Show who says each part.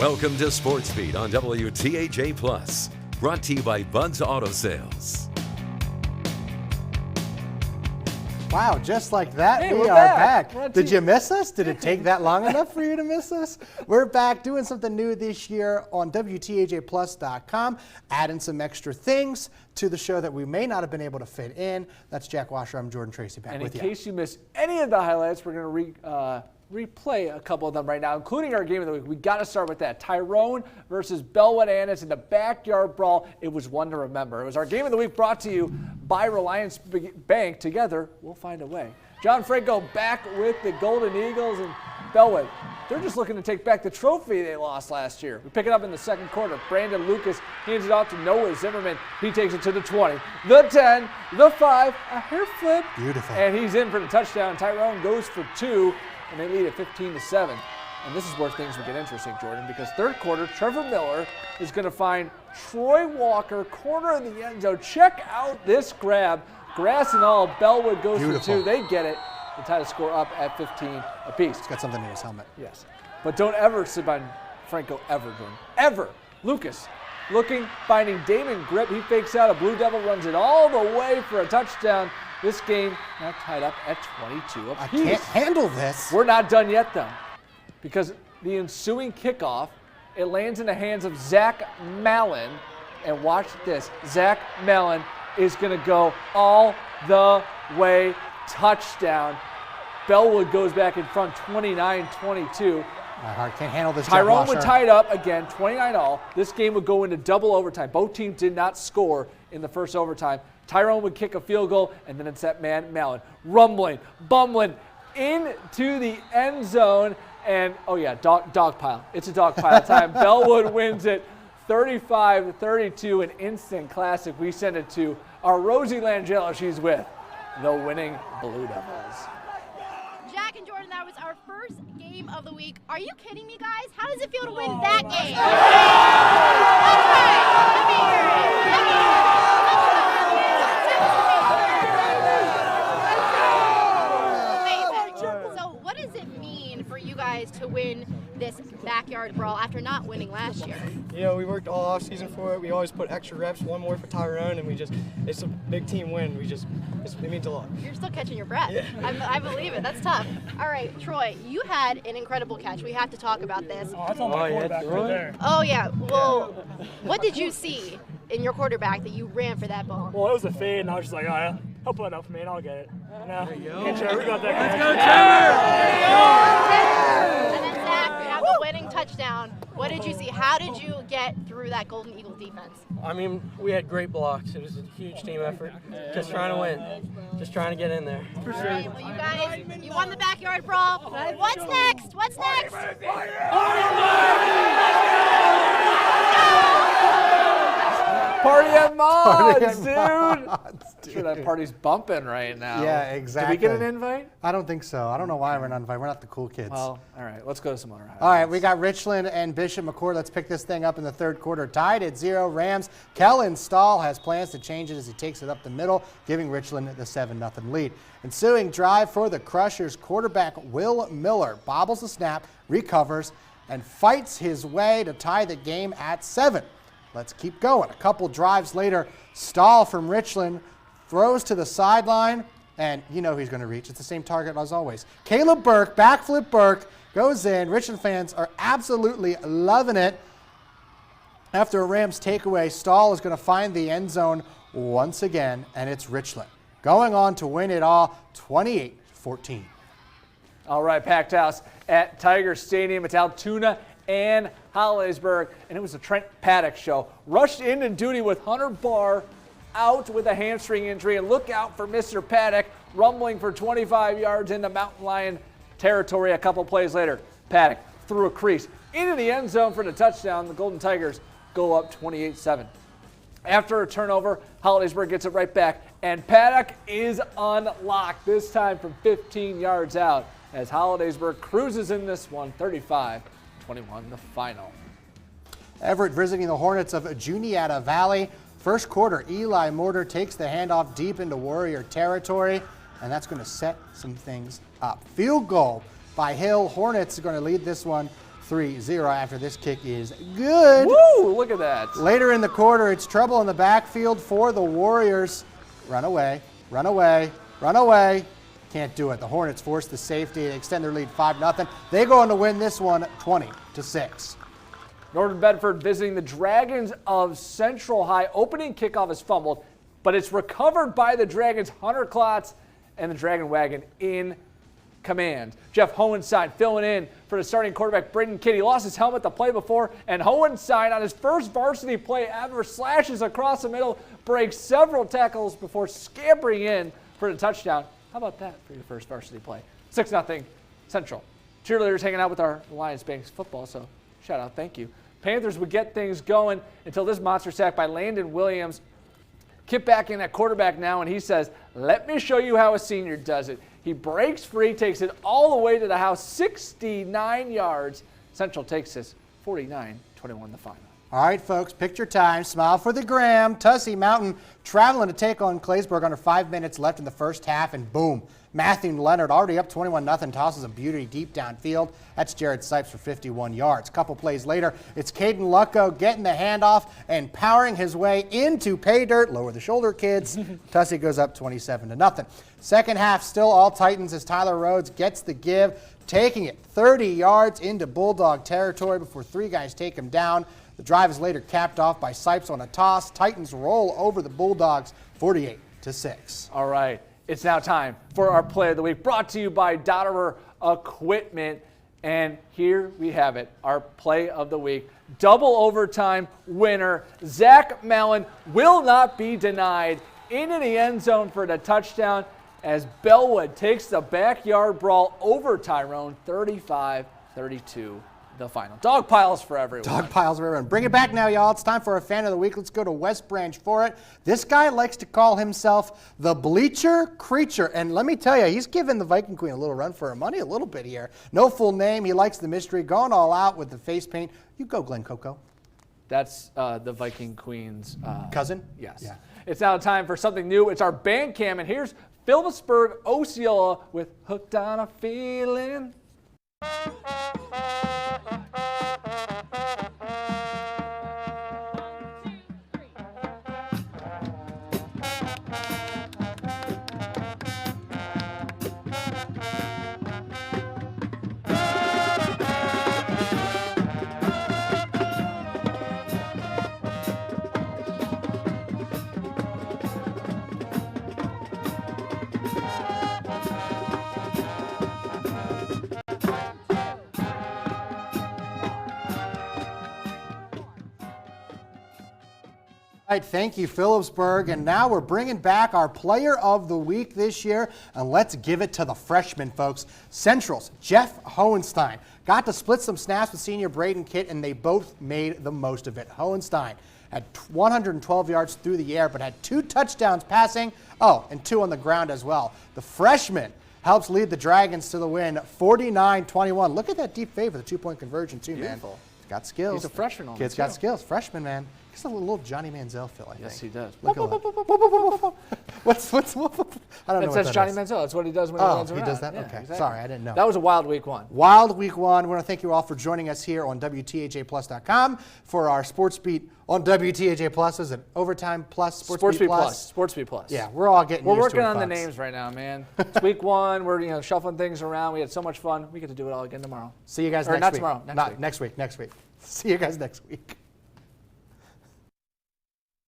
Speaker 1: Welcome to Sportsbeat on WTAJ Plus, brought to you by Bud's Auto Sales.
Speaker 2: Wow, just like that,
Speaker 3: hey,
Speaker 2: we are back. Did you miss us? Did it take that long enough for you to miss us? We're back doing something new this year on WTAJplus.com, adding some extra things to the show that we may not have been able to fit in. That's Jack Washer. I'm Jordan Tracy, back with you.
Speaker 3: And in case you missed any of the highlights, we're going to replay a couple of them right now, including our game of the week. We got to start with that. Tyrone versus Bellwood Annis in the backyard brawl. It was one to remember. It was our game of the week brought to you by Reliance Bank. Together, we'll find a way. John Franco back with the Golden Eagles, and Bellwood, they're just looking to take back the trophy they lost last year. We pick it up in the second quarter. Brandon Lucas hands it off to Noah Zimmerman. He takes it to the 20, the 10, the 5, a hair flip.
Speaker 2: Beautiful.
Speaker 3: And he's in for the touchdown. Tyrone goes for 2. And they lead at 15-7. And this is where things will get interesting, Jordan, because third quarter, Trevor Miller is going to find Troy Walker, corner of the end zone. Check out this grab. Grass and all, Bellwood goes for 2. They get it. They tie the score up at 15 apiece.
Speaker 2: He's got something in his helmet.
Speaker 3: Yes. But don't ever sleep on Franco, ever, Jordan. Ever. Lucas looking, finding Damon Grip. He fakes out. A Blue Devil runs it all the way for a touchdown. This game now tied up at 22 apiece.
Speaker 2: I can't handle this.
Speaker 3: We're not done yet, though, because the ensuing kickoff, it lands in the hands of Zach Mallon. And watch this. Zach Mallon is going to go all the way. Touchdown. Bellwood goes back in front 29-22.
Speaker 2: My heart can't handle this.
Speaker 3: Tyrone would tie it up again, 29-all. This game would go into double overtime. Both teams did not score in the first overtime. Tyrone would kick a field goal, and then it's that man Mallon rumbling, bumbling into the end zone. And, oh, yeah, dog pile. It's a dog pile time. Bellwood wins it 35-32, an instant classic. We send it to our Rosie Langella. She's with the winning Blue Devils.
Speaker 4: Jack and Jordan, that was our first game of the week. Are you kidding me, guys? How does it feel to win that game? That's right. Let me hear it. Let me hear it. Amazing. So what does it mean for you guys to win this backyard brawl after not winning last year?
Speaker 5: You know, we worked all off season for it. We always put extra reps, one more for Tyrone, and it's a big team win. It means a lot.
Speaker 4: You're still catching your breath.
Speaker 5: Yeah.
Speaker 4: I believe it. That's tough. All right, Troy, you had an incredible catch. We have to talk about this.
Speaker 6: Oh, that's on my quarterback right there.
Speaker 4: Oh, yeah. Well, what did you see in your quarterback that you ran for that ball?
Speaker 6: Well, it was a fade, and I was just like, all right, he'll put it up for me, and I'll get it. There you go. Trevor, we got that.
Speaker 3: Let's go, Trevor!
Speaker 4: And then Zach, you have the winning touchdown. What did you see? How did you get through that Golden Eagle defense?
Speaker 5: I mean, we had great blocks. It was a huge team effort. Just trying to win. Just trying to get in there.
Speaker 4: All right, well, you guys, you won the backyard brawl. What's next? What's next?
Speaker 3: Party at Mods, dude. Sure, that party's bumping right now.
Speaker 2: Yeah, exactly.
Speaker 3: Did we get an invite?
Speaker 2: I don't think so. I don't know why we're not invited. We're not the cool kids.
Speaker 3: Well, all right. Let's go to some other highlights.
Speaker 2: All right, we got Richland and Bishop McCord. Let's pick this thing up in the third quarter. Tied at 0. Rams. Kellen Stahl has plans to change it as he takes it up the middle, giving Richland the 7-0 lead. Ensuing drive for the Crushers. Quarterback Will Miller bobbles the snap, recovers, and fights his way to tie the game at 7. Let's keep going. A couple drives later, Stahl from Richland throws to the sideline, and you know he's going to reach. It's the same target as always. Caleb Burke, backflip Burke, goes in. Richland fans are absolutely loving it. After a Rams takeaway, Stahl is going to find the end zone once again, and it's Richland going on to win it all 28-14.
Speaker 3: All right, packed house at Tiger Stadium. It's Altoona and Hollidaysburg, and it was a Trent Paddock show. Rushed in and duty with Hunter Barr out with a hamstring injury, and look out for Mr. Paddock rumbling for 25 yards into Mountain Lion territory. A couple plays later, Paddock threw a crease into the end zone for the touchdown. The Golden Tigers go up 28-7. After a turnover, Hollidaysburg gets it right back, and Paddock is unlocked, this time from 15 yards out, as Hollidaysburg cruises in this one, 35-21, the final.
Speaker 2: Everett visiting the Hornets of Juniata Valley. First quarter, Eli Mortar takes the handoff deep into Warrior territory, and that's going to set some things up. Field goal by Hill. Hornets are going to lead this one 3-0 after this kick is good.
Speaker 3: Woo, look at that.
Speaker 2: Later in the quarter, it's trouble in the backfield for the Warriors. Run away, run away, run away. Can't do it. The Hornets force the safety and extend their lead 5-0. They go on to win this one 20-6.
Speaker 3: Northern Bedford visiting the Dragons of Central High. Opening kickoff is fumbled, but it's recovered by the Dragons. Hunter Klotz and the Dragon Wagon in command. Jeff Hohenstein filling in for the starting quarterback, Braden Kidd. He lost his helmet the play before, and Hohenstein on his first varsity play ever slashes across the middle, breaks several tackles before scampering in for the touchdown. How about that for your first varsity play? 6-0 Central. Cheerleaders hanging out with our Lions Banks football, so shout out, thank you. Panthers would get things going until this monster sack by Landon Williams. Kip back in at quarterback now, and he says, let me show you how a senior does it. He breaks free, takes it all the way to the house, 69 yards. Central takes this 49-21 the final.
Speaker 2: All right, folks, picture time. Smile for the gram. Tussey Mountain traveling to take on Claysburg under 5 minutes left in the first half, and boom. Matthew Leonard already up 21-0, tosses a beauty deep downfield. That's Jared Sipes for 51 yards. A couple plays later, it's Caden Lucko getting the handoff and powering his way into pay dirt. Lower the shoulder, kids. Tussey goes up 27-0. Second half, still all Titans as Tyler Rhodes gets the give, taking it 30 yards into Bulldog territory before 3 guys take him down. The drive is later capped off by Sipes on a toss. Titans roll over the Bulldogs 48-6.
Speaker 3: All right. It's now time for our play of the week, brought to you by Dotterer Equipment. And here we have it, our play of the week. Double overtime winner, Zach Mellon, will not be denied into the end zone for the touchdown as Bellwood takes the backyard brawl over Tyrone, 35-32. The final. Dog piles for everyone.
Speaker 2: Dog piles for everyone. Bring it back now, y'all. It's time for our fan of the week. Let's go to West Branch for it. This guy likes to call himself the Bleacher Creature. And let me tell you, he's giving the Viking Queen a little run for her money a little bit here. No full name. He likes the mystery. Going all out with the face paint. You go, Glenn Coco.
Speaker 3: That's the Viking Queen's
Speaker 2: cousin?
Speaker 3: Yes.
Speaker 2: Yeah.
Speaker 3: It's now time for something new. It's our band cam. And here's Phillipsburg Osceola with Hooked on a Feeling.
Speaker 2: All right, thank you, Phillipsburg. And now we're bringing back our player of the week this year, and let's give it to the freshmen, folks. Central's Jeff Hohenstein got to split some snaps with senior Braden Kitt, and they both made the most of it. Hohenstein had 112 yards through the air, but had 2 touchdowns passing, and 2 on the ground as well. The freshman helps lead the Dragons to the win, 49-21. Look at that deep fade for the 2-point conversion, too,
Speaker 3: Beautiful.
Speaker 2: man. He's got skills.
Speaker 3: He's a freshman on
Speaker 2: Kid's got skills. Freshman, man. He's a little Johnny Manziel feel, I think.
Speaker 3: Yes, he does.
Speaker 2: Look at that. What's I don't know what
Speaker 3: That's
Speaker 2: that
Speaker 3: Johnny
Speaker 2: is.
Speaker 3: Manziel. That's what he does when he runs around.
Speaker 2: He does that?
Speaker 3: Yeah,
Speaker 2: Okay.
Speaker 3: exactly.
Speaker 2: Sorry, I didn't know.
Speaker 3: That was a wild week 1.
Speaker 2: Wild week 1. We want to thank you all for joining us here on WTAJplus.com for our Sportsbeat on WTAJ Plus. Is it Overtime Plus?
Speaker 3: Sportsbeat Plus. Sportsbeat Plus.
Speaker 2: Yeah, we're all getting
Speaker 3: We're
Speaker 2: used
Speaker 3: working
Speaker 2: to it,
Speaker 3: on the
Speaker 2: folks.
Speaker 3: names right now, man. It's week 1. We're shuffling things around. We had so much fun. We get to do it all again tomorrow.
Speaker 2: See you guys
Speaker 3: Or
Speaker 2: next
Speaker 3: not
Speaker 2: week.
Speaker 3: tomorrow.
Speaker 2: Next week. See you guys next week.